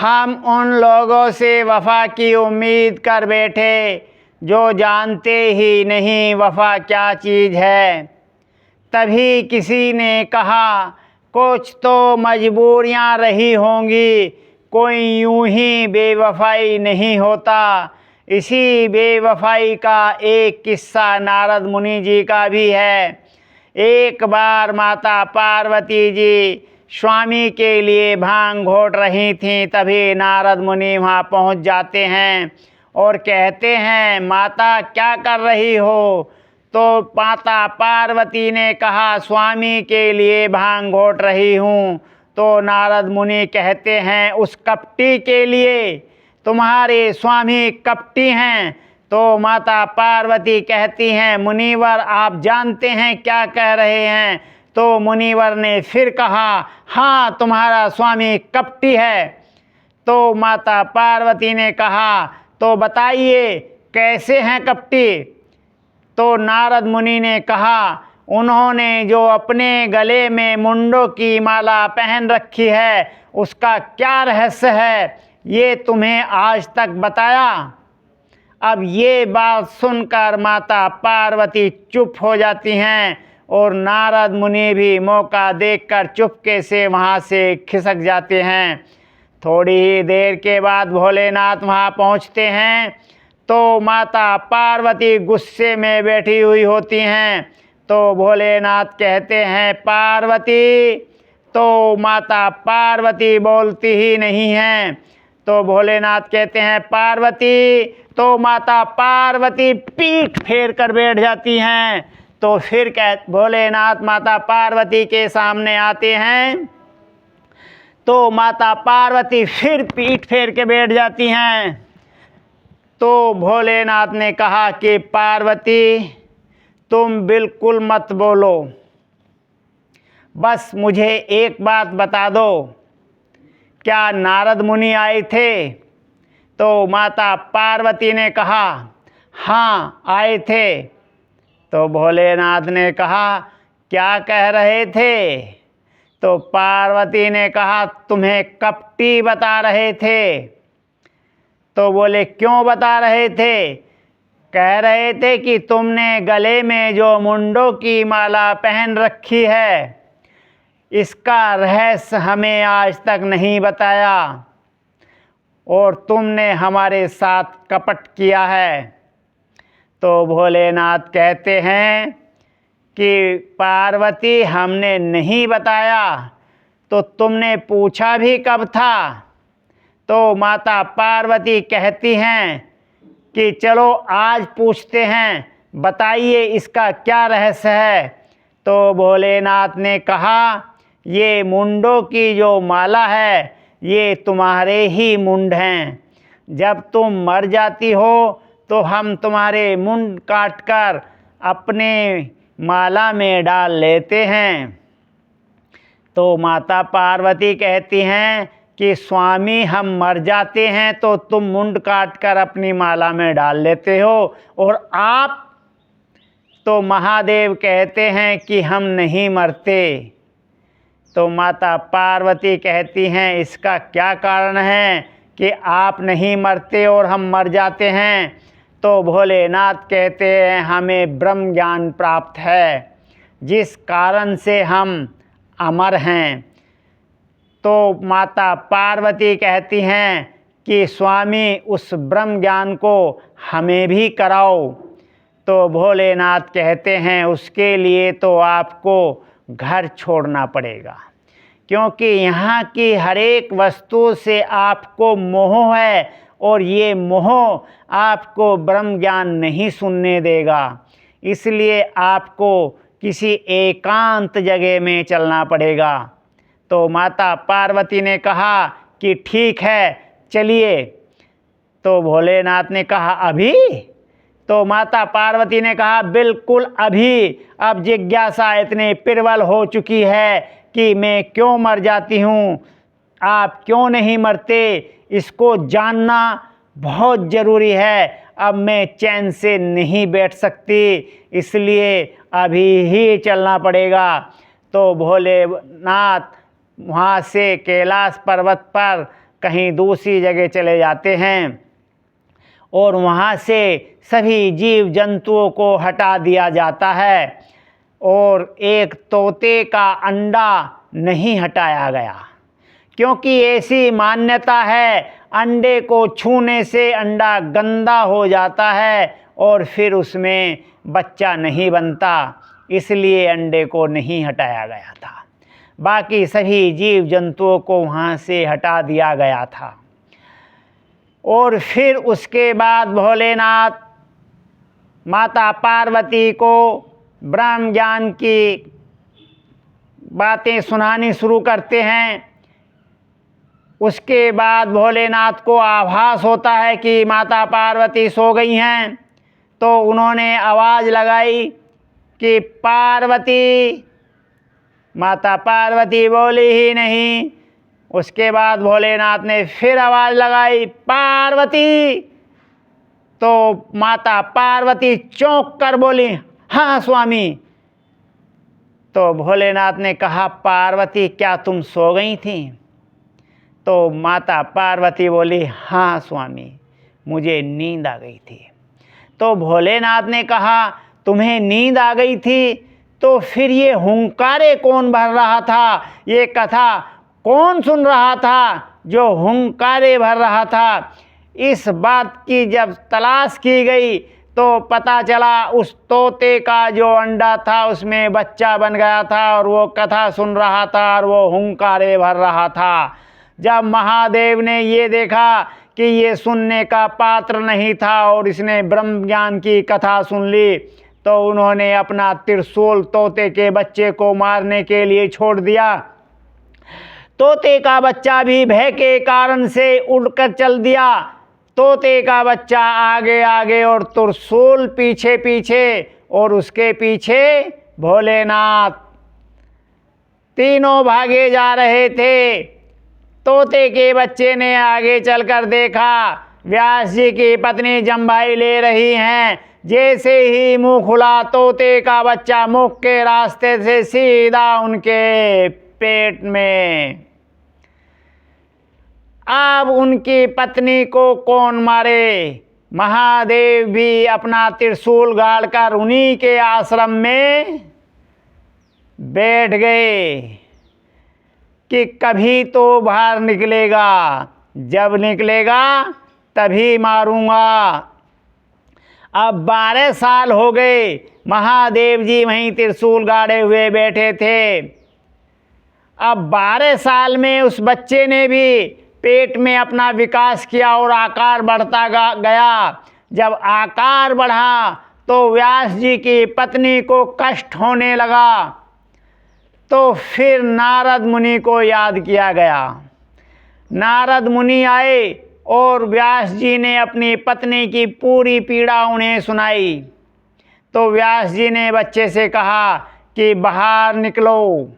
हम उन लोगों से वफ़ा की उम्मीद कर बैठे जो जानते ही नहीं वफ़ा क्या चीज़ है। तभी किसी ने कहा, कुछ तो मजबूरियां रही होंगी, कोई यूं ही बेवफाई नहीं होता। इसी बेवफाई का एक किस्सा नारद मुनि जी का भी है। एक बार माता पार्वती जी स्वामी के लिए भांग घोट रही थीं, तभी नारद मुनि वहाँ पहुँच जाते हैं और कहते हैं, माता क्या कर रही हो? तो माता पार्वती ने कहा, स्वामी के लिए भांग घोट रही हूँ। तो नारद मुनि कहते हैं, उस कपटी के लिए? तुम्हारे स्वामी कपटी हैं? तो माता पार्वती कहती हैं, मुनिवर आप जानते हैं क्या कह रहे हैं? तो मुनिवर ने फिर कहा, हाँ तुम्हारा स्वामी कपटी है। तो माता पार्वती ने कहा, तो बताइए कैसे हैं कपटी? तो नारद मुनि ने कहा, उन्होंने जो अपने गले में मुंडों की माला पहन रखी है उसका क्या रहस्य है, ये तुम्हें आज तक बताया? अब ये बात सुनकर माता पार्वती चुप हो जाती हैं और नारद मुनि भी मौका देखकर चुपके से वहाँ से खिसक जाते हैं। थोड़ी ही देर के बाद भोलेनाथ वहाँ पहुँचते हैं तो माता पार्वती गुस्से में बैठी हुई होती हैं। तो भोलेनाथ कहते हैं, पार्वती। तो माता पार्वती बोलती ही नहीं हैं। तो भोलेनाथ कहते हैं, पार्वती। तो माता पार्वती पीठ फेर कर बैठ जाती हैं। तो फिर भोलेनाथ माता पार्वती के सामने आते हैं तो माता पार्वती फिर पीठ फेर के बैठ जाती हैं। तो भोलेनाथ ने कहा कि पार्वती तुम बिल्कुल मत बोलो, बस मुझे एक बात बता दो, क्या नारद मुनि आए थे? तो माता पार्वती ने कहा, हाँ आए थे। तो भोलेनाथ ने कहा, क्या कह रहे थे? तो पार्वती ने कहा, तुम्हें कपटी बता रहे थे। तो बोले, क्यों बता रहे थे? कह रहे थे कि तुमने गले में जो मुंडों की माला पहन रखी है इसका रहस्य हमें आज तक नहीं बताया और तुमने हमारे साथ कपट किया है। तो भोलेनाथ कहते हैं कि पार्वती हमने नहीं बताया, तो तुमने पूछा भी कब था? तो माता पार्वती कहती हैं कि चलो आज पूछते हैं, बताइए इसका क्या रहस्य है। तो भोलेनाथ ने कहा, ये मुंडों की जो माला है ये तुम्हारे ही मुंड हैं। जब तुम मर जाती हो तो हम तुम्हारे मुंड काटकर अपने माला में डाल लेते हैं। तो माता पार्वती कहती हैं कि स्वामी हम मर जाते हैं तो तुम मुंड काट कर अपनी माला में डाल लेते हो और आप? तो महादेव कहते हैं कि हम नहीं मरते। तो माता पार्वती कहती हैं, इसका क्या कारण है कि आप नहीं मरते और हम मर जाते हैं? तो भोलेनाथ कहते हैं, हमें ब्रह्म ज्ञान प्राप्त है जिस कारण से हम अमर हैं। तो माता पार्वती कहती हैं कि स्वामी उस ब्रह्म ज्ञान को हमें भी कराओ। तो भोलेनाथ कहते हैं, उसके लिए तो आपको घर छोड़ना पड़ेगा, क्योंकि यहाँ की हर एक वस्तु से आपको मोह है और ये मोह आपको ब्रह्म ज्ञान नहीं सुनने देगा। इसलिए आपको किसी एकांत जगह में चलना पड़ेगा। तो माता पार्वती ने कहा कि ठीक है चलिए। तो भोलेनाथ ने कहा, अभी? तो माता पार्वती ने कहा, बिल्कुल अभी। अब जिज्ञासा इतनी प्रबल हो चुकी है कि मैं क्यों मर जाती हूँ, आप क्यों नहीं मरते, इसको जानना बहुत ज़रूरी है। अब मैं चैन से नहीं बैठ सकती, इसलिए अभी ही चलना पड़ेगा। तो भोलेनाथ वहाँ से कैलाश पर्वत पर कहीं दूसरी जगह चले जाते हैं और वहाँ से सभी जीव जंतुओं को हटा दिया जाता है और एक तोते का अंडा नहीं हटाया गया, क्योंकि ऐसी मान्यता है अंडे को छूने से अंडा गंदा हो जाता है और फिर उसमें बच्चा नहीं बनता, इसलिए अंडे को नहीं हटाया गया था। बाकी सभी जीव जंतुओं को वहाँ से हटा दिया गया था। और फिर उसके बाद भोलेनाथ माता पार्वती को ब्रह्म ज्ञान की बातें सुनानी शुरू करते हैं। उसके बाद भोलेनाथ को आभास होता है कि माता पार्वती सो गई हैं, तो उन्होंने आवाज़ लगाई कि पार्वती। माता पार्वती बोली ही नहीं। उसके बाद भोलेनाथ ने फिर आवाज़ लगाई पार्वती, तो माता पार्वती चौंक कर बोली हाँ स्वामी। तो भोलेनाथ ने कहा पार्वती क्या तुम सो गई थी? तो माता पार्वती बोली हाँ स्वामी, मुझे नींद आ गई थी। तो भोलेनाथ ने कहा तुम्हें नींद आ गई थी, तो फिर ये हुंकारे कौन भर रहा था, ये कथा कौन सुन रहा था जो हुंकारे भर रहा था? इस बात की जब तलाश की गई तो पता चला उस तोते का जो अंडा था उसमें बच्चा बन गया था और वो कथा सुन रहा था और वो हुंकारे भर रहा था। जब महादेव ने ये देखा कि ये सुनने का पात्र नहीं था और इसने ब्रह्म ज्ञान की कथा सुन ली, तो उन्होंने अपना त्रिशूल तोते के बच्चे को मारने के लिए छोड़ दिया। तोते का बच्चा भी भय के कारण से उड़कर चल दिया। तोते का बच्चा आगे आगे और त्रिशूल पीछे पीछे और उसके पीछे भोलेनाथ, तीनों भागे जा रहे थे। तोते के बच्चे ने आगे चलकर देखा व्यास जी की पत्नी जम्भाई ले रही हैं। जैसे ही मुंह खुला तोते का बच्चा मुख के रास्ते से सीधा उनके पेट में। अब उनकी पत्नी को कौन मारे? महादेव भी अपना त्रिशूल गाड़कर उन्हीं के आश्रम में बैठ गए कि कभी तो बाहर निकलेगा, जब निकलेगा तभी मारूंगा। अब 12 साल हो गए, महादेव जी वहीं त्रिशूल गाड़े हुए बैठे थे। अब 12 साल में उस बच्चे ने भी पेट में अपना विकास किया और आकार बढ़ता गया। जब आकार बढ़ा तो व्यास जी की पत्नी को कष्ट होने लगा, तो फिर नारद मुनि को याद किया गया। नारद मुनि आए और व्यास जी ने अपनी पत्नी की पूरी पीड़ा उन्हें सुनाई। तो व्यास जी ने बच्चे से कहा कि बाहर निकलो।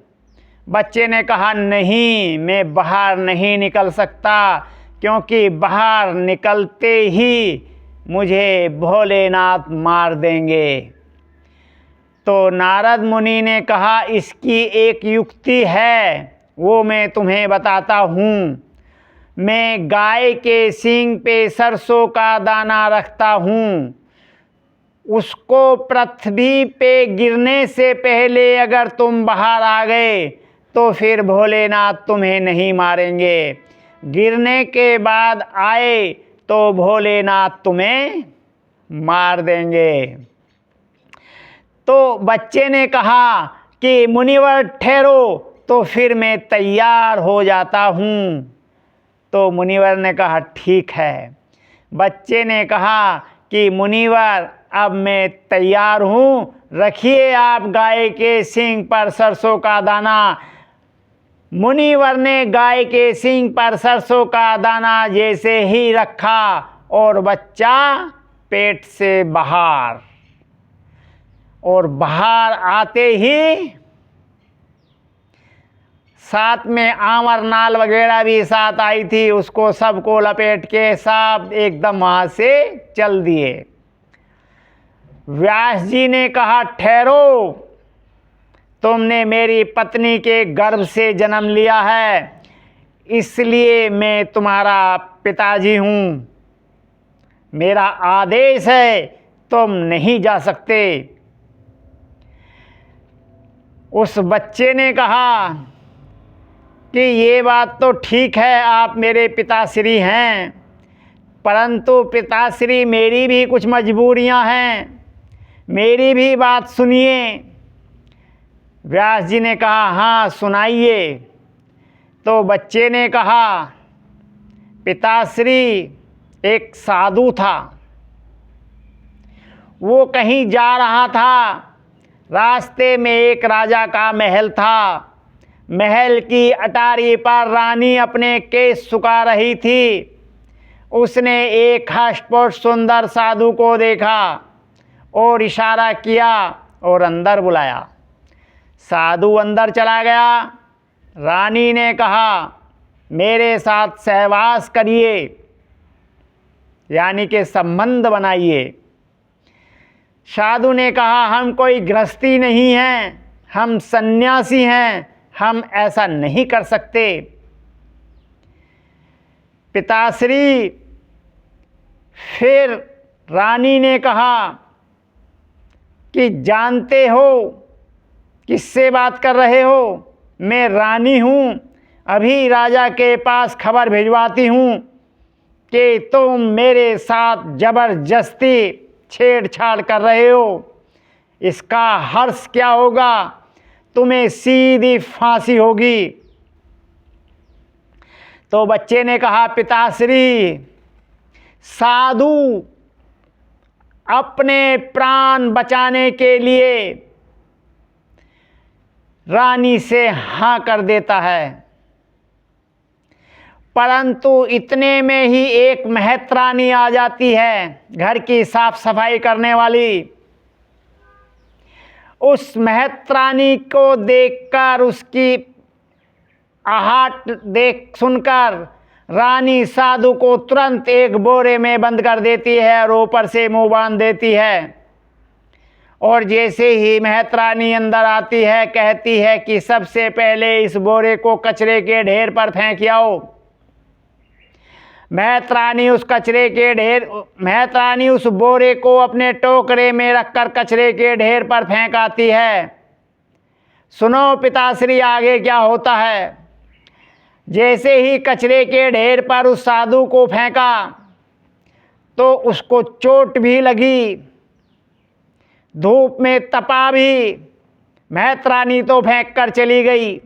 बच्चे ने कहा नहीं, मैं बाहर नहीं निकल सकता, क्योंकि बाहर निकलते ही मुझे भोलेनाथ मार देंगे। तो नारद मुनि ने कहा इसकी एक युक्ति है, वो मैं तुम्हें बताता हूँ। मैं गाय के सींग पे सरसों का दाना रखता हूँ, उसको पृथ्वी पे गिरने से पहले अगर तुम बाहर आ गए तो फिर भोलेनाथ तुम्हें नहीं मारेंगे। गिरने के बाद आए तो भोलेनाथ तुम्हें मार देंगे। तो बच्चे ने कहा कि मुनिवर ठहरो, तो फिर मैं तैयार हो जाता हूँ। तो मुनिवर ने कहा ठीक है। बच्चे ने कहा कि मुनिवर अब मैं तैयार हूँ, रखिए आप गाय के सींग पर सरसों का दाना। मुनिवर ने गाय के सींग पर सरसों का दाना जैसे ही रखा और बच्चा पेट से बाहर, और बाहर आते ही साथ में आंवर नाल वगैरह भी साथ आई थी, उसको सबको लपेट के सब एकदम वहाँ से चल दिए। व्यास जी ने कहा ठहरो, तुमने मेरी पत्नी के गर्भ से जन्म लिया है, इसलिए मैं तुम्हारा पिताजी हूँ, मेरा आदेश है, तुम नहीं जा सकते। उस बच्चे ने कहा कि ये बात तो ठीक है, आप मेरे पिताश्री हैं, परंतु पिताश्री मेरी भी कुछ मजबूरियां हैं, मेरी भी बात सुनिए। व्यास जी ने कहा, हाँ सुनाइए। तो बच्चे ने कहा, पिताश्री एक साधु था, वो कहीं जा रहा था, रास्ते में एक राजा का महल था। महल की अटारी पर रानी अपने केस सुखा रही थी। उसने एक हष्टपुष्ट सुंदर साधु को देखा और इशारा किया और अंदर बुलाया। साधु अंदर चला गया। रानी ने कहा, मेरे साथ सहवास करिए, यानी कि संबंध बनाइए। साधु ने कहा, हम कोई गृहस्थी नहीं हैं, हम सन्यासी हैं, हम ऐसा नहीं कर सकते। पिताश्री, फिर रानी ने कहा कि जानते हो किससे बात कर रहे हो? मैं रानी हूँ, अभी राजा के पास खबर भिजवाती हूँ कि तुम मेरे साथ जबरदस्ती छेड़छाड़ कर रहे हो। इसका हर्ष क्या होगा? तुम्हें सीधी फांसी होगी। तो बच्चे ने कहा, पिताश्री, साधु अपने प्राण बचाने के लिए रानी से हाँ कर देता है, परंतु इतने में ही एक महतरानी आ जाती है, घर की साफ सफाई करने वाली। उस महतरानी को देखकर, उसकी आहट सुनकर रानी साधु को तुरंत एक बोरे में बंद कर देती है और ऊपर से मुंह बांध देती है। और जैसे ही महतरानी अंदर आती है, कहती है कि सबसे पहले इस बोरे को कचरे के ढेर पर फेंक आओ। महतरानी उस बोरे को अपने टोकरे में रखकर कचरे के ढेर पर फेंक आती है। सुनो पिताश्री, आगे क्या होता है। जैसे ही कचरे के ढेर पर उस साधु को फेंका तो उसको चोट भी लगी, धूप में तपा भी। महतरानी तो फेंक कर चली गई।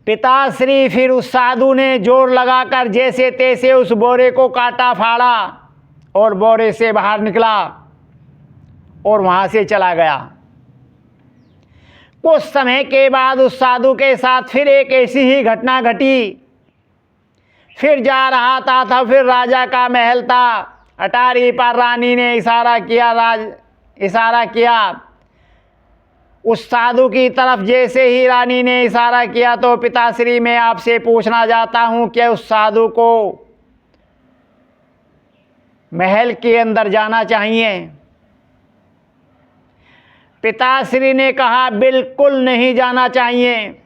पिताश्री, फिर उस साधु ने जोर लगाकर जैसे तैसे उस बोरे को काटा फाड़ा और बोरे से बाहर निकला और वहां से चला गया। कुछ समय के बाद उस साधु के साथ फिर एक ऐसी ही घटना घटी। फिर जा रहा था, फिर राजा का महल था। अटारी पर रानी ने इशारा किया उस साधु की तरफ। जैसे ही रानी ने इशारा किया तो पिताश्री, मैं आपसे पूछना चाहता हूं कि उस साधु को महल के अंदर जाना चाहिए? पिताश्री ने कहा, बिल्कुल नहीं जाना चाहिए।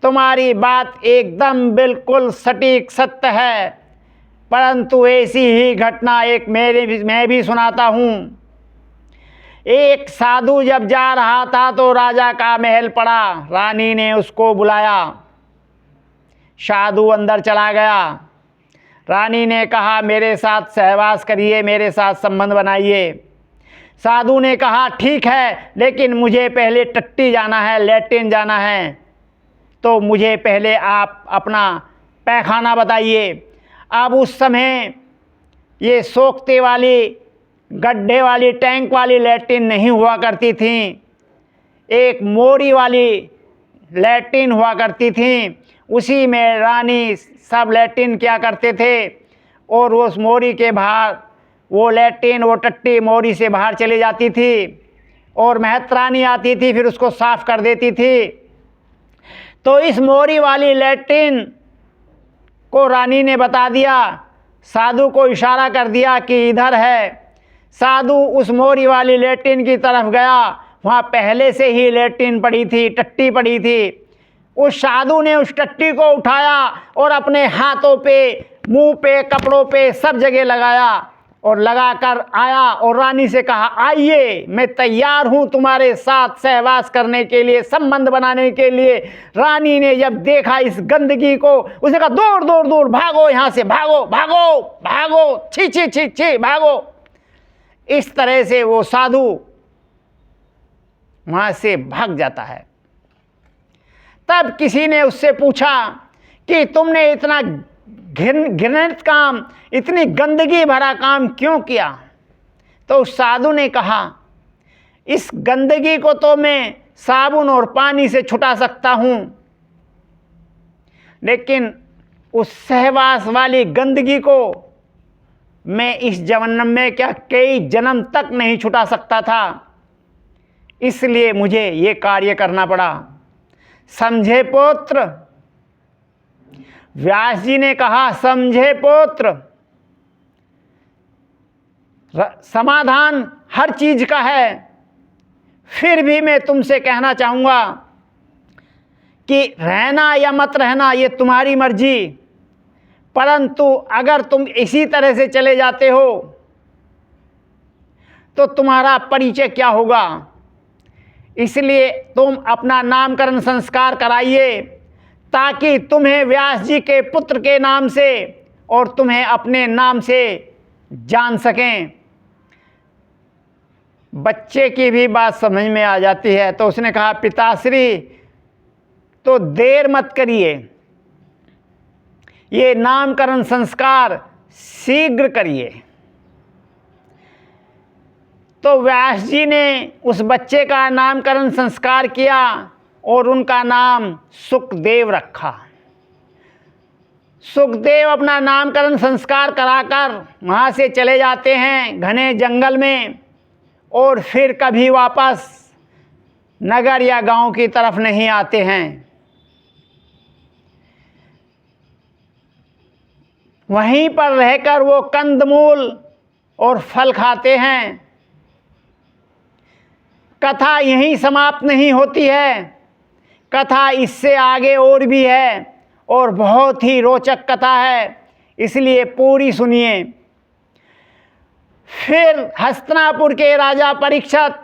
तुम्हारी बात एकदम बिल्कुल सटीक सत्य है, परंतु ऐसी ही घटना एक मैं भी सुनाता हूँ। एक साधु जब जा रहा था तो राजा का महल पड़ा। रानी ने उसको बुलाया। साधु अंदर चला गया। रानी ने कहा, मेरे साथ सहवास करिए, मेरे साथ संबंध बनाइए। साधु ने कहा, ठीक है, लेकिन मुझे पहले टट्टी जाना है, लैट्रिन जाना है, तो मुझे पहले आप अपना पैखाना बताइए। अब उस समय ये सोखते वाली, गड्ढे वाली, टैंक वाली लैट्रिन नहीं हुआ करती थी, एक मोरी वाली लैट्रिन हुआ करती थी। उसी में रानी सब लैट्रिन क्या करते थे और उस मोरी के बाहर वो लैट्रिन, वो टट्टी मोरी से बाहर चली जाती थी और महतरानी आती थी, फिर उसको साफ कर देती थी। तो इस मोरी वाली लैट्रिन को रानी ने बता दिया, साधु को इशारा कर दिया कि इधर है। साधु उस मोरी वाली लैट्रिन की तरफ गया। वहाँ पहले से ही लैट्रिन पड़ी थी, टट्टी पड़ी थी। उस साधु ने उस टट्टी को उठाया और अपने हाथों पे, मुंह पे, कपड़ों पे सब जगह लगाया और लगाकर आया और रानी से कहा, आइए, मैं तैयार हूं तुम्हारे साथ सहवास करने के लिए, संबंध बनाने के लिए। रानी ने जब देखा इस गंदगी को, उसने कहा, दूर दूर दूर, भागो यहां से, भागो भागो भागो, छी छी छी छी, भागो। इस तरह से वो साधु वहां से भाग जाता है। तब किसी ने उससे पूछा कि तुमने इतना घृणित काम, इतनी गंदगी भरा काम क्यों किया? तो उस साधु ने कहा, इस गंदगी को तो मैं साबुन और पानी से छुटा सकता हूं, लेकिन उस सहवास वाली गंदगी को मैं इस जन्म में क्या कई जन्म तक नहीं छुटा सकता था, इसलिए मुझे ये कार्य करना पड़ा। समझे पुत्र? व्यास जी ने कहा, समझे पुत्र, समाधान हर चीज का है। फिर भी मैं तुमसे कहना चाहूंगा कि रहना या मत रहना ये तुम्हारी मर्जी, परंतु अगर तुम इसी तरह से चले जाते हो तो तुम्हारा परिचय क्या होगा? इसलिए तुम अपना नामकरण संस्कार कराइए, ताकि तुम्हें व्यास जी के पुत्र के नाम से और तुम्हें अपने नाम से जान सकें। बच्चे की भी बात समझ में आ जाती है, तो उसने कहा, पिताश्री, तो देर मत करिए, ये नामकरण संस्कार शीघ्र करिए। तो व्यास जी ने उस बच्चे का नामकरण संस्कार किया और उनका नाम सुखदेव रखा। सुखदेव अपना नामकरण संस्कार कराकर वहाँ से चले जाते हैं घने जंगल में, और फिर कभी वापस नगर या गांव की तरफ नहीं आते हैं। वहीं पर रहकर वो कंदमूल और फल खाते हैं। कथा यहीं समाप्त नहीं होती है, कथा इससे आगे और भी है, और बहुत ही रोचक कथा है, इसलिए पूरी सुनिए। फिर हस्तिनापुर के राजा परीक्षित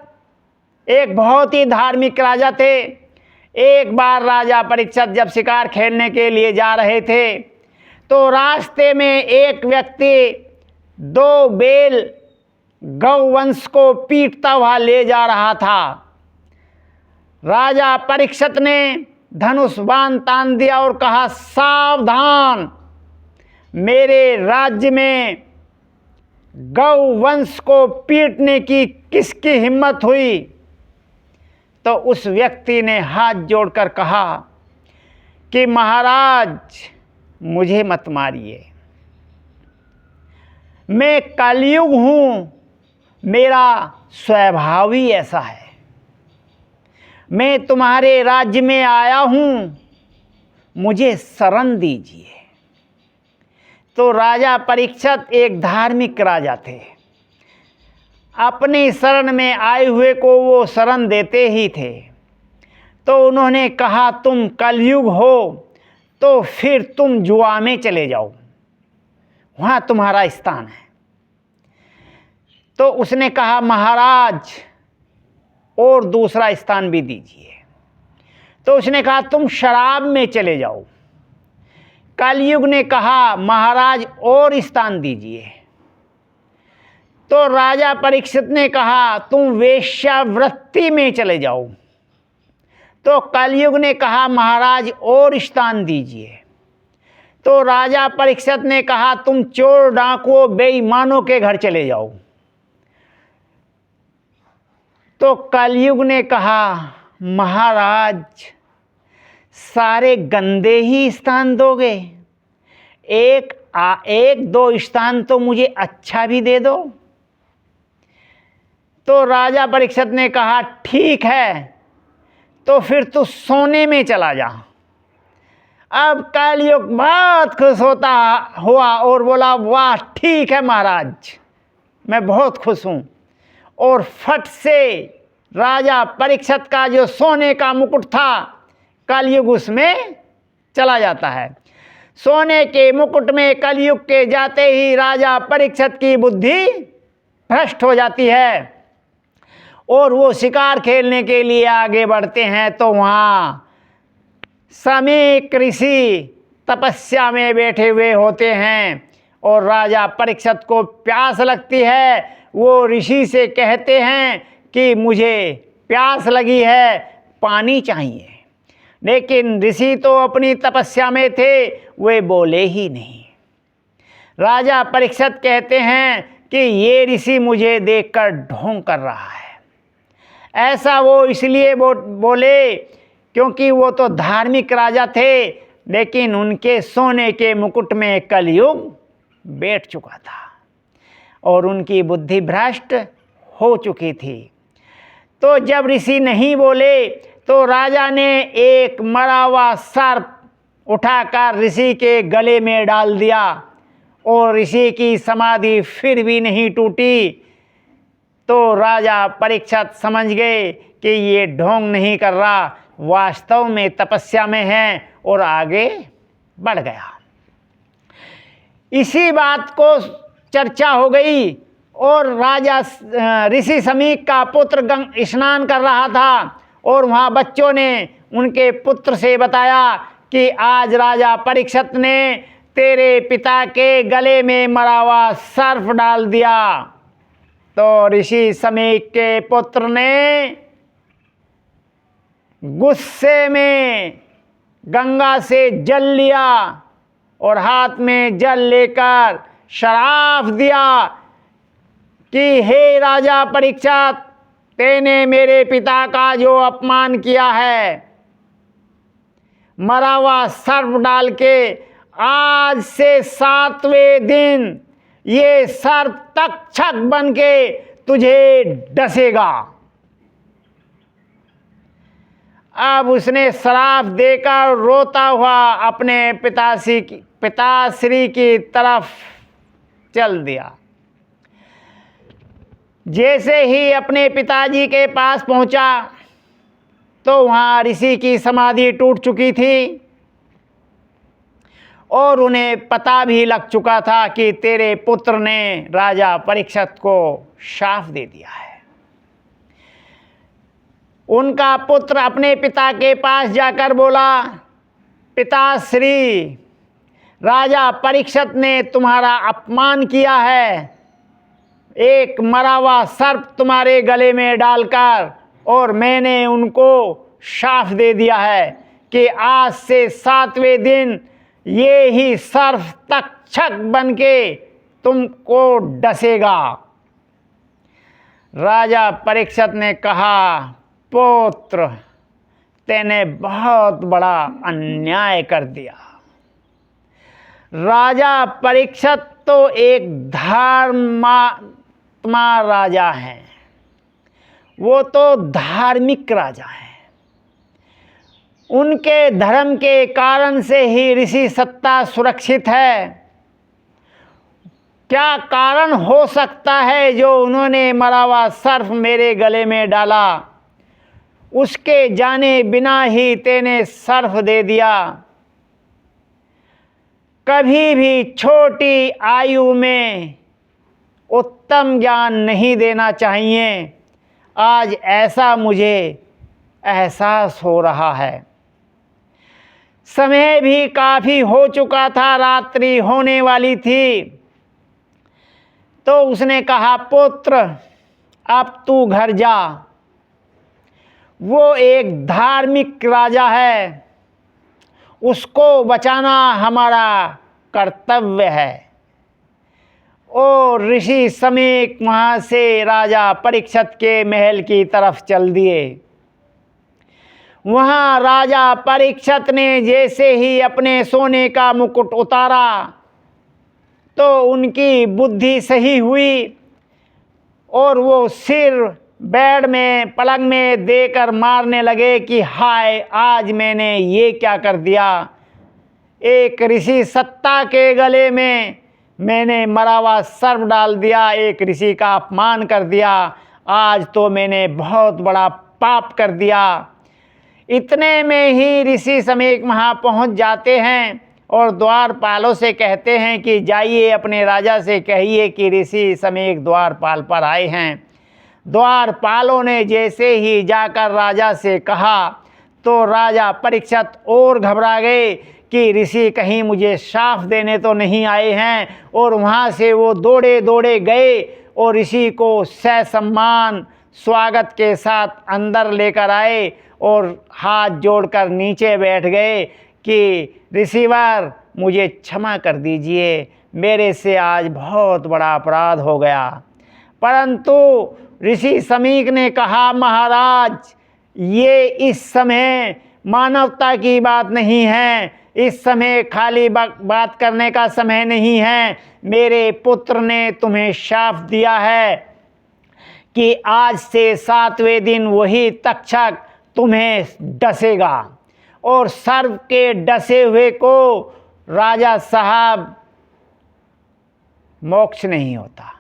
एक बहुत ही धार्मिक राजा थे। एक बार राजा परीक्षित जब शिकार खेलने के लिए जा रहे थे, तो रास्ते में एक व्यक्ति 2 बैल गौवंश को पीटता हुआ ले जा रहा था। राजा परीक्षित ने धनुष बाण तान दिया और कहा, सावधान, मेरे राज्य में गौवंश को पीटने की किसकी हिम्मत हुई? तो उस व्यक्ति ने हाथ जोड़कर कहा कि महाराज, मुझे मत मारिए, मैं कलयुग हूं, मेरा स्वभाव ही ऐसा है, मैं तुम्हारे राज्य में आया हूं, मुझे शरण दीजिए। तो राजा परीक्षित एक धार्मिक राजा थे, अपनी शरण में आए हुए को वो शरण देते ही थे। तो उन्होंने कहा, तुम कलयुग हो तो फिर तुम जुआ में चले जाओ, वहाँ तुम्हारा स्थान है। तो उसने कहा, महाराज, और दूसरा स्थान भी दीजिए। तो उसने कहा, तुम शराब में चले जाओ। कलयुग ने कहा, महाराज, और स्थान दीजिए। तो राजा परीक्षित ने कहा, तुम वेश्यावृत्ति में चले जाओ। तो कलयुग ने कहा, महाराज, और स्थान दीजिए। तो राजा परीक्षित ने कहा, तुम चोर डाकुओं बेईमानों के घर चले जाओ। तो कलयुग ने कहा, महाराज, सारे गंदे ही स्थान दोगे, एक 2 स्थान तो मुझे अच्छा भी दे दो। तो राजा परीक्षित ने कहा, ठीक है, तो फिर तू सोने में चला जा। अब कलयुग बहुत खुश होता हुआ और बोला, वाह, ठीक है महाराज, मैं बहुत खुश हूँ। और फट से राजा परीक्षित का जो सोने का मुकुट था कलयुग उसमें चला जाता है। सोने के मुकुट में कलयुग के जाते ही राजा परीक्षित की बुद्धि भ्रष्ट हो जाती है और वो शिकार खेलने के लिए आगे बढ़ते हैं। तो वहाँ समीक ऋषि तपस्या में बैठे हुए होते हैं और राजा परीक्षित को प्यास लगती है। वो ऋषि से कहते हैं कि मुझे प्यास लगी है, पानी चाहिए। लेकिन ऋषि तो अपनी तपस्या में थे, वे बोले ही नहीं। राजा परीक्षित कहते हैं कि ये ऋषि मुझे देखकर ढोंग कर रहा है। ऐसा वो इसलिए बोले क्योंकि वो तो धार्मिक राजा थे, लेकिन उनके सोने के मुकुट में कलयुग बैठ चुका था और उनकी बुद्धि भ्रष्ट हो चुकी थी। तो जब ऋषि नहीं बोले तो राजा ने एक मरा हुआ सर्प उठाकर ऋषि के गले में डाल दिया और ऋषि की समाधि फिर भी नहीं टूटी। तो राजा परीक्षित समझ गए कि ये ढोंग नहीं कर रहा, वास्तव में तपस्या में है और आगे बढ़ गया। इसी बात को चर्चा हो गई और राजा ऋषि समीक का पुत्र स्नान कर रहा था और वहाँ बच्चों ने उनके पुत्र से बताया कि आज राजा परीक्षित ने तेरे पिता के गले में मरा हुआ सर्प डाल दिया। तो ऋषि समीक के पुत्र ने गुस्से में गंगा से जल लिया और हाथ में जल लेकर श्राप दिया कि हे राजा परीक्षित, तेने मेरे पिता का जो अपमान किया है, मरा हुआ सर्प डाल के, आज से 7वें दिन ये सर्प तक्षक बन के तुझे डसेगा। अब उसने श्राप देकर रोता हुआ अपने पिताश्री की तरफ चल दिया। जैसे ही अपने पिताजी के पास पहुंचा तो वहाँ ऋषि की समाधि टूट चुकी थी और उन्हें पता भी लग चुका था कि तेरे पुत्र ने राजा परीक्षित को शाप दे दिया है। उनका पुत्र अपने पिता के पास जाकर बोला, पिताश्री, राजा परीक्षित ने तुम्हारा अपमान किया है, एक मरा हुआ सर्प तुम्हारे गले में डालकर, और मैंने उनको शाप दे दिया है कि आज से 7वें दिन ये ही सर्प तक्षक बन के तुमको डसेगा। राजा परीक्षित ने कहा, पुत्र, तेने बहुत बड़ा अन्याय कर दिया। राजा परीक्षित तो एक धर्मात्मा राजा हैं, वो तो धार्मिक राजा हैं। उनके धर्म के कारण से ही ऋषि सत्ता सुरक्षित है। क्या कारण हो सकता है जो उन्होंने मरा हुआ सर्प मेरे गले में डाला, उसके जाने बिना ही तेने सर्प दे दिया। कभी भी छोटी आयु में उत्तम ज्ञान नहीं देना चाहिए। आज ऐसा मुझे एहसास हो रहा है। समय भी काफ़ी हो चुका था, रात्रि होने वाली थी। तो उसने कहा, पुत्र, अब तू घर जा। वो एक धार्मिक राजा है, उसको बचाना हमारा कर्तव्य है। और ऋषि समीक वहाँ से राजा परीक्षित के महल की तरफ चल दिए। वहाँ राजा परीक्षित ने जैसे ही अपने सोने का मुकुट उतारा तो उनकी बुद्धि सही हुई और वो सिर बेड में पलंग में देकर मारने लगे कि हाय, आज मैंने ये क्या कर दिया। एक ऋषि सत्ता के गले में मैंने मरा हुआ सर्प डाल दिया, एक ऋषि का अपमान कर दिया। आज तो मैंने बहुत बड़ा पाप कर दिया। इतने में ही ऋषि समीक वहाँ पहुँच जाते हैं और द्वारपालों से कहते हैं कि जाइए अपने राजा से कहिए कि ऋषि समीक द्वारपाल पर आए हैं। द्वारपालों ने जैसे ही जाकर राजा से कहा तो राजा परीक्षित और घबरा गए कि ऋषि कहीं मुझे शाप देने तो नहीं आए हैं। और वहाँ से वो दौड़े दौड़े गए और ऋषि को ससम्मान स्वागत के साथ अंदर लेकर आए और हाथ जोड़कर नीचे बैठ गए कि ऋषिवर मुझे क्षमा कर दीजिए, मेरे से आज बहुत बड़ा अपराध हो गया। परंतु ऋषि समीक ने कहा, महाराज ये इस समय मानवता की बात नहीं है, इस समय खाली बात करने का समय नहीं है। मेरे पुत्र ने तुम्हें शाप दिया है कि आज से 7वें दिन वही तक्षक तुम्हें डसेगा और सर्प के डसे हुए को राजा साहब मोक्ष नहीं होता,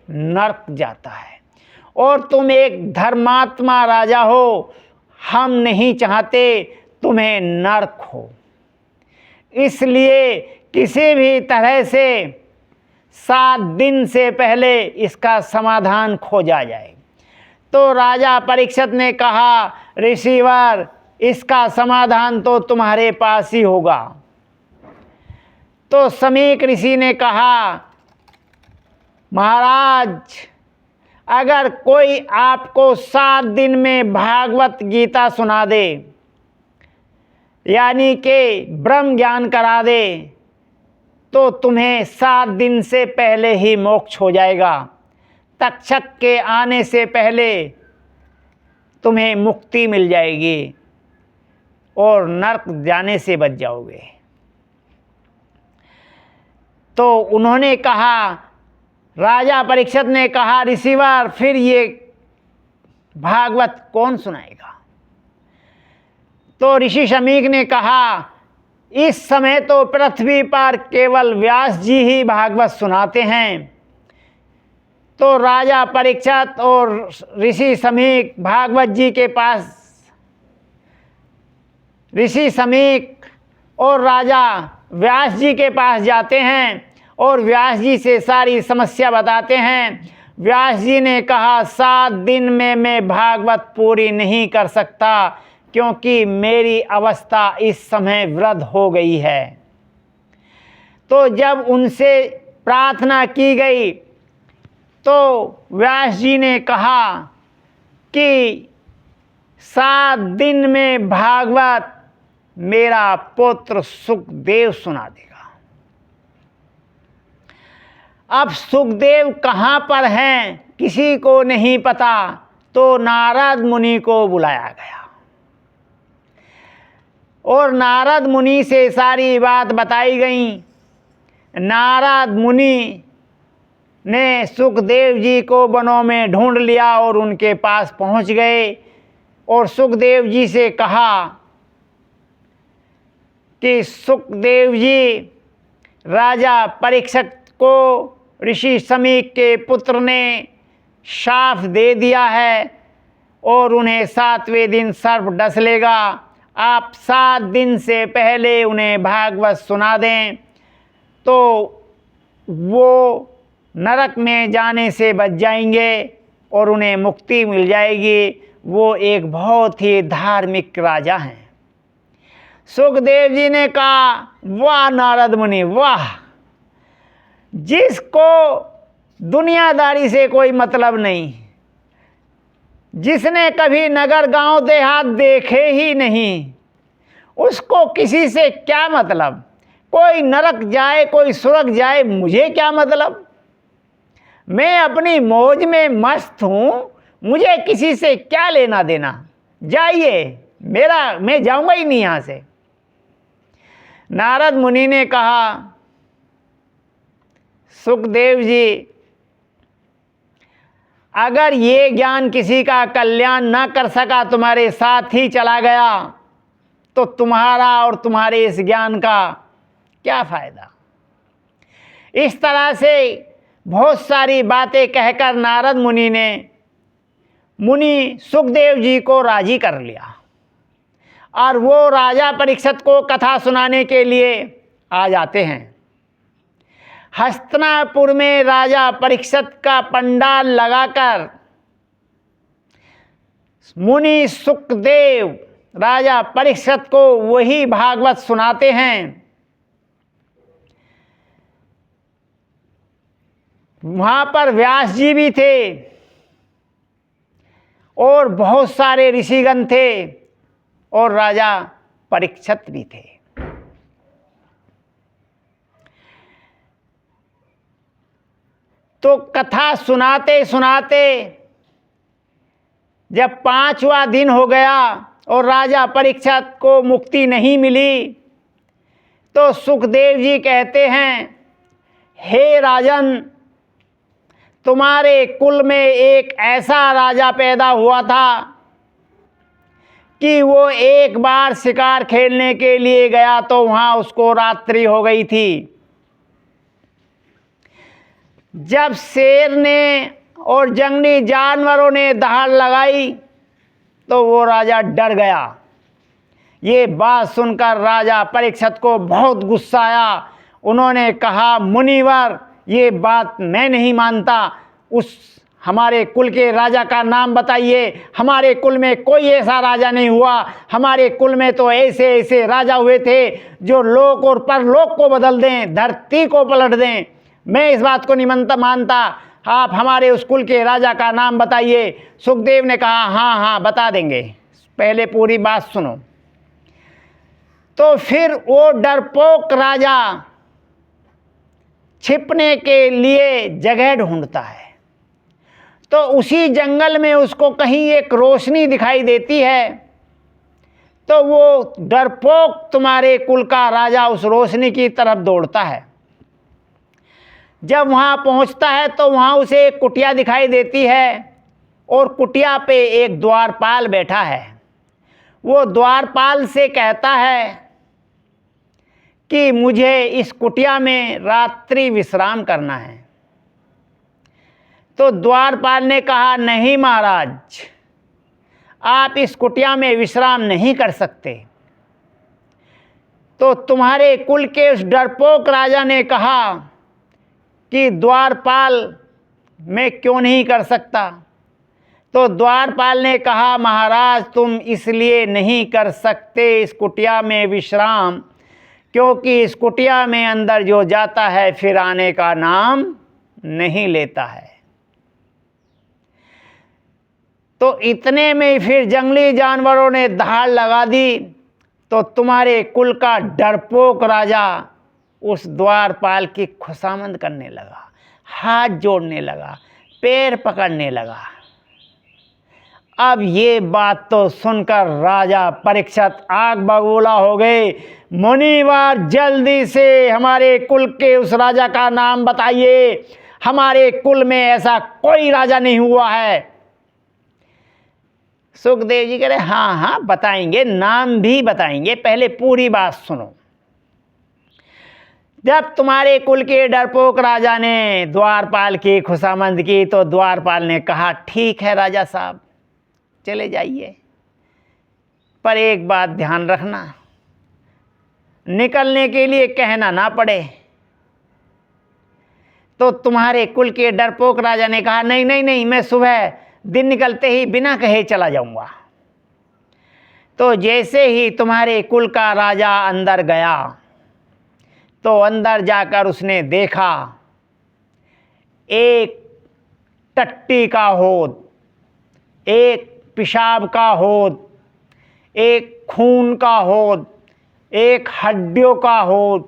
नरक जाता है। और तुम एक धर्मात्मा राजा हो, हम नहीं चाहते तुम्हें नरक हो, इसलिए किसी भी तरह से 7 दिन से पहले इसका समाधान खोजा जाए। तो राजा परीक्षित ने कहा, ऋषिवर इसका समाधान तो तुम्हारे पास ही होगा। तो समीक ऋषि ने कहा, महाराज अगर कोई आपको 7 दिन में भागवत गीता सुना दे, यानी कि ब्रह्म ज्ञान करा दे, तो तुम्हें 7 दिन से पहले ही मोक्ष हो जाएगा। तक्षक के आने से पहले तुम्हें मुक्ति मिल जाएगी और नरक जाने से बच जाओगे। तो उन्होंने कहा, राजा परीक्षित ने कहा, ऋषिवर फिर ये भागवत कौन सुनाएगा? तो ऋषि समीक ने कहा, इस समय तो पृथ्वी पर केवल व्यास जी ही भागवत सुनाते हैं। तो राजा परीक्षित और ऋषि समीक भागवत जी के पास, ऋषि समीक और राजा व्यास जी के पास जाते हैं और व्यास जी से सारी समस्या बताते हैं। व्यास जी ने कहा, 7 दिन में मैं भागवत पूरी नहीं कर सकता क्योंकि मेरी अवस्था इस समय वृद्ध हो गई है। तो जब उनसे प्रार्थना की गई तो व्यास जी ने कहा कि 7 दिन में भागवत मेरा पुत्र सुखदेव सुना देगा। अब सुखदेव कहाँ पर हैं किसी को नहीं पता, तो नारद मुनि को बुलाया गया और नारद मुनि से सारी बात बताई गई। नारद मुनि ने सुखदेव जी को वनों में ढूंढ लिया और उनके पास पहुंच गए और सुखदेव जी से कहा कि सुखदेव जी, राजा परीक्षित को ऋषि समीक के पुत्र ने शाप दे दिया है और उन्हें 7वें दिन सर्प डस लेगा। आप 7 दिन से पहले उन्हें भागवत सुना दें तो वो नरक में जाने से बच जाएंगे और उन्हें मुक्ति मिल जाएगी। वो एक बहुत ही धार्मिक राजा हैं। सुखदेव जी ने कहा, वाह नारद मुनि वाह, जिसको दुनियादारी से कोई मतलब नहीं, जिसने कभी नगर गांव देहात देखे ही नहीं, उसको किसी से क्या मतलब? कोई नरक जाए कोई स्वर्ग जाए, मुझे क्या मतलब? मैं अपनी मौज में मस्त हूँ, मुझे किसी से क्या लेना देना? जाइए, मैं जाऊंगा ही नहीं यहाँ से। नारद मुनि ने कहा, सुखदेव जी, अगर ये ज्ञान किसी का कल्याण न कर सका, तुम्हारे साथ ही चला गया, तो तुम्हारा और तुम्हारे इस ज्ञान का क्या फायदा? इस तरह से बहुत सारी बातें कहकर नारद मुनि ने मुनि सुखदेव जी को राजी कर लिया और वो राजा परीक्षित को कथा सुनाने के लिए आ जाते हैं। हस्तिनापुर में राजा परीक्षित का पंडाल लगाकर मुनि सुखदेव राजा परीक्षित को वही भागवत सुनाते हैं। वहां पर व्यास जी भी थे और बहुत सारे ऋषिगण थे और राजा परीक्षित भी थे। तो कथा सुनाते सुनाते जब 5वां दिन हो गया और राजा परीक्षित को मुक्ति नहीं मिली, तो सुखदेव जी कहते हैं, हे राजन, तुम्हारे कुल में एक ऐसा राजा पैदा हुआ था कि वो एक बार शिकार खेलने के लिए गया तो वहां उसको रात्रि हो गई थी। जब शेर ने और जंगली जानवरों ने दहाड़ लगाई तो वो राजा डर गया। ये बात सुनकर राजा परीक्षित को बहुत गुस्सा आया। उन्होंने कहा, मुनिवर, ये बात मैं नहीं मानता। उस हमारे कुल के राजा का नाम बताइए। हमारे कुल में कोई ऐसा राजा नहीं हुआ। हमारे कुल में तो ऐसे ऐसे राजा हुए थे जो लोक और परलोक को बदल दें, धरती को पलट दें। मैं इस बात को नहीं मानता। आप हमारे उस कुल के राजा का नाम बताइए। सुखदेव ने कहा, हाँ हाँ बता देंगे, पहले पूरी बात सुनो। तो फिर वो डरपोक राजा छिपने के लिए जगह ढूंढता है। तो उसी जंगल में उसको कहीं एक रोशनी दिखाई देती है। तो वो डरपोक तुम्हारे कुल का राजा उस रोशनी की तरफ दौड़ता है। जब वहाँ पहुँचता है तो वहाँ उसे एक कुटिया दिखाई देती है और कुटिया पे एक द्वारपाल बैठा है। वो द्वारपाल से कहता है कि मुझे इस कुटिया में रात्रि विश्राम करना है। तो द्वारपाल ने कहा, नहीं महाराज, आप इस कुटिया में विश्राम नहीं कर सकते। तो तुम्हारे कुल के उस डरपोक राजा ने कहा कि द्वारपाल मैं क्यों नहीं कर सकता। तो द्वारपाल ने कहा, महाराज, तुम इसलिए नहीं कर सकते इस कुटिया में विश्राम क्योंकि इस कुटिया में अंदर जो जाता है फिर आने का नाम नहीं लेता है। तो इतने में फिर जंगली जानवरों ने दहाड़ लगा दी। तो तुम्हारे कुल का डरपोक राजा उस द्वारपाल की खुशामद करने लगा, हाथ जोड़ने लगा, पैर पकड़ने लगा। अब ये बात तो सुनकर राजा परीक्षित आग बबूला हो गए। मुनिवर, जल्दी से हमारे कुल के उस राजा का नाम बताइए। हमारे कुल में ऐसा कोई राजा नहीं हुआ है। सुखदेव जी कह रहे, हाँ हाँ बताएंगे, नाम भी बताएंगे, पहले पूरी बात सुनो। जब तुम्हारे कुल के डरपोक राजा ने द्वारपाल की खुशामद की तो द्वारपाल ने कहा, ठीक है राजा साहब, चले जाइए, पर एक बात ध्यान रखना, निकलने के लिए कहना ना पड़े। तो तुम्हारे कुल के डरपोक राजा ने कहा, नहीं नहीं नहीं, मैं सुबह दिन निकलते ही बिना कहे चला जाऊंगा। तो जैसे ही तुम्हारे कुल का राजा अंदर गया तो अंदर जाकर उसने देखा एक टट्टी का होद, एक पेशाब का होद, एक खून का होद, एक हड्डियों का होद,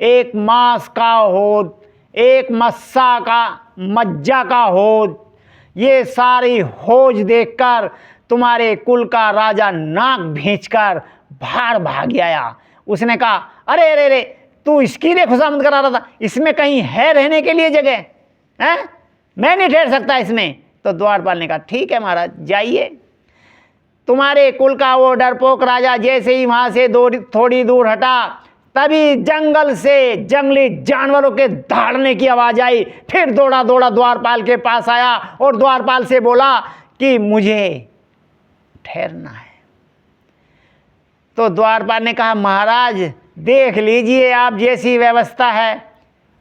एक मांस का होद, एक मज्जा का होद। ये सारी होज देखकर तुम्हारे कुल का राजा नाक भींचकर बाहर भाग आया। उसने कहा, अरे अरे अरे, तू इसकी लिए खुशामद करा रहा था, इसमें कहीं है रहने के लिए जगह है? मैं नहीं ठहर सकता इसमें। तो द्वारपाल ने कहा, ठीक है महाराज, जाइए। तुम्हारे कुल का वो डरपोक राजा जैसे ही वहां से थोड़ी दूर हटा, तभी जंगल से जंगली जानवरों के दहाड़ने की आवाज आई। फिर दौड़ा दौड़ा द्वारपाल के पास आया और द्वारपाल से बोला कि मुझे ठहरना है। तो द्वारपाल ने कहा, महाराज देख लीजिए, आप जैसी व्यवस्था है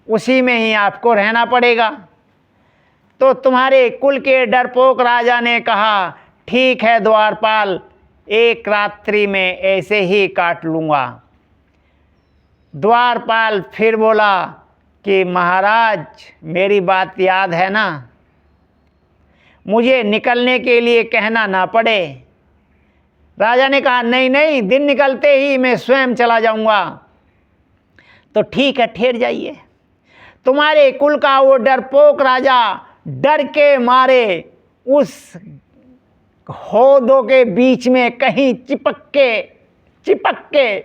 उसी में ही आपको रहना पड़ेगा। तो तुम्हारे कुल के डरपोक राजा ने कहा, ठीक है द्वारपाल, एक रात्रि में ऐसे ही काट लूँगा। द्वारपाल फिर बोला कि महाराज मेरी बात याद है ना, मुझे निकलने के लिए कहना ना पड़े। राजा ने कहा, नहीं नहीं, दिन निकलते ही मैं स्वयं चला जाऊंगा। तो ठीक है, ठहर जाइए। तुम्हारे कुल का वो डरपोक राजा डर के मारे उस होदों के बीच में कहीं चिपक के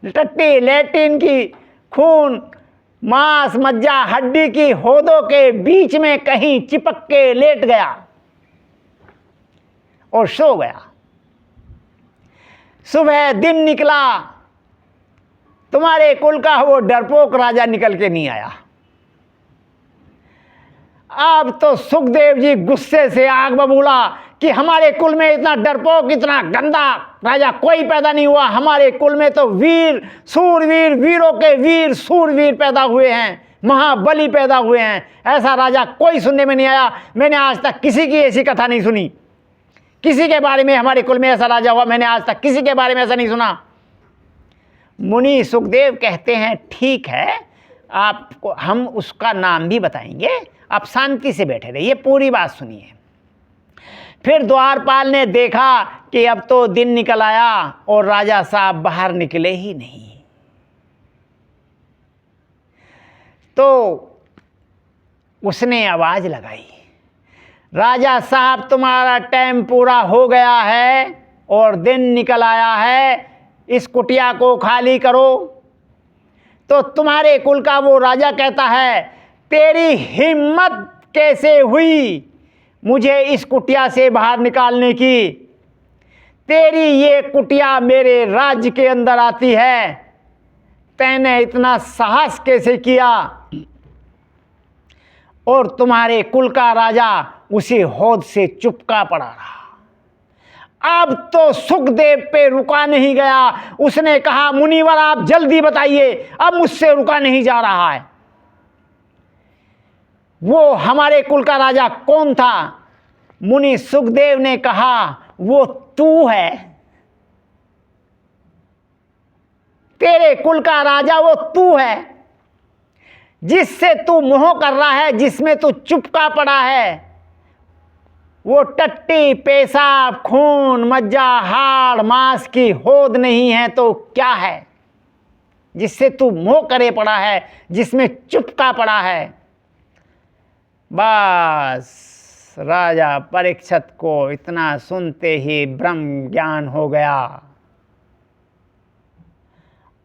टट्टी लैट्रिन की, खून मांस मज्जा हड्डी की होदों के बीच में कहीं चिपक के लेट गया और सो गया। सुबह दिन निकला, तुम्हारे कुल का वो डरपोक राजा निकल के नहीं आया। अब तो सुखदेव जी गुस्से से आग बबूला कि हमारे कुल में इतना डरपोक, इतना गंदा राजा कोई पैदा नहीं हुआ। हमारे कुल में तो वीर सूरवीर, वीरों के वीर सूरवीर पैदा हुए हैं, महाबली पैदा हुए हैं। ऐसा राजा कोई सुनने में नहीं आया। मैंने आज तक किसी की ऐसी कथा नहीं सुनी, किसी के बारे में हमारे कुल में ऐसा राजा हुआ मैंने आज तक किसी के बारे में ऐसा नहीं सुना। मुनि सुखदेव कहते हैं, ठीक है, आपको हम उसका नाम भी बताएंगे, आप शांति से बैठे रहिए, पूरी बात सुनिए। फिर द्वारपाल ने देखा कि अब तो दिन निकल आया और राजा साहब बाहर निकले ही नहीं। तो उसने आवाज लगाई, राजा साहब तुम्हारा टाइम पूरा हो गया है और दिन निकल आया है, इस कुटिया को खाली करो। तो तुम्हारे कुल का वो राजा कहता है, तेरी हिम्मत कैसे हुई मुझे इस कुटिया से बाहर निकालने की? तेरी ये कुटिया मेरे राज्य के अंदर आती है, तैने इतना साहस कैसे किया? और तुम्हारे कुल का राजा उसी हौद से चुपका पड़ा रहा। अब तो सुखदेव पे रुका नहीं गया। उसने कहा, मुनिवर आप जल्दी बताइए, अब मुझसे रुका नहीं जा रहा है। वो हमारे कुल का राजा कौन था? मुनि सुखदेव ने कहा, वो तू है। तेरे कुल का राजा वो तू है, जिससे तू मोह कर रहा है, जिसमें तू चुपका पड़ा है। वो टट्टी पेशाब खून मज्जा हाड़ मांस की होद नहीं है तो क्या है? जिससे तू मोह करे पड़ा है, जिसमें चुपका पड़ा है। बस राजा परीक्षित को इतना सुनते ही ब्रह्म ज्ञान हो गया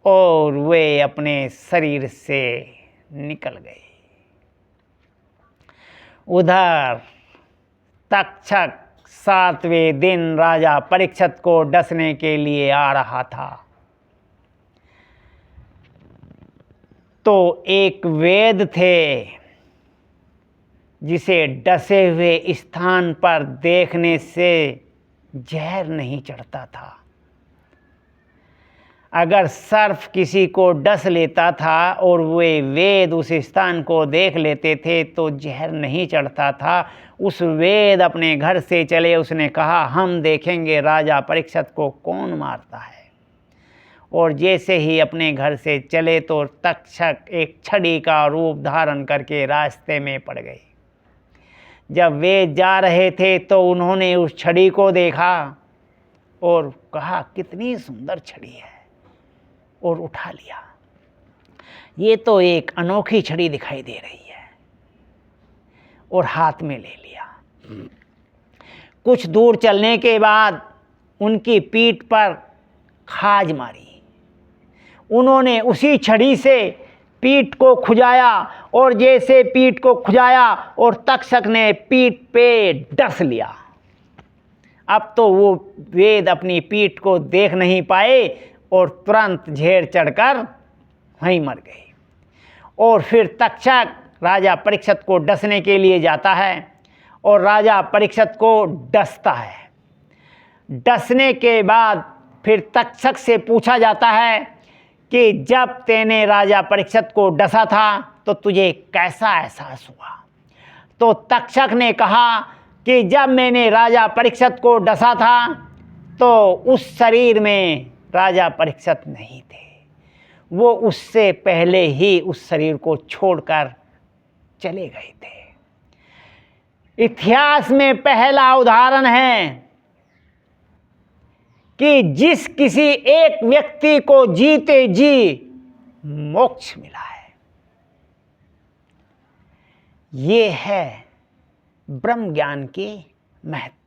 और वे अपने शरीर से निकल गए। उधर तक्षक 7वें दिन राजा परीक्षित को डसने के लिए आ रहा था। तो एक वेद थे जिसे डसे हुए स्थान पर देखने से जहर नहीं चढ़ता था। अगर सर्प किसी को डस लेता था और वे वेद उस स्थान को देख लेते थे तो जहर नहीं चढ़ता था। उस वेद अपने घर से चले, उसने कहा, हम देखेंगे राजा परीक्षित को कौन मारता है। और जैसे ही अपने घर से चले तो तक्षक एक छड़ी का रूप धारण करके रास्ते में पड़ गए। जब वे जा रहे थे तो उन्होंने उस छड़ी को देखा और कहा, कितनी सुंदर छड़ी है, और उठा लिया। ये तो एक अनोखी छड़ी दिखाई दे रही है, और हाथ में ले लिया। कुछ दूर चलने के बाद उनकी पीठ पर खाज मारी। उन्होंने उसी छड़ी से पीठ को खुजाया, और जैसे पीठ को खुजाया और तक्षक ने पीठ पे डस लिया। अब तो वो वेद अपनी पीठ को देख नहीं पाए और तुरंत झेर चढ़कर वहीं मर गए। और फिर तक्षक राजा परीक्षित को डसने के लिए जाता है और राजा परीक्षित को डसता है। डसने के बाद फिर तक्षक से पूछा जाता है कि जब तेने राजा परीक्षित को डसा था तो तुझे कैसा एहसास हुआ। तो तक्षक ने कहा कि जब मैंने राजा परीक्षित को डसा था तो उस शरीर में राजा परीक्षित नहीं थे, वो उससे पहले ही उस शरीर को छोड़कर चले गए थे। इतिहास में पहला उदाहरण है कि जिस किसी एक व्यक्ति को जीते जी मोक्ष मिला है। ये है ब्रह्म ज्ञान की महत्ता।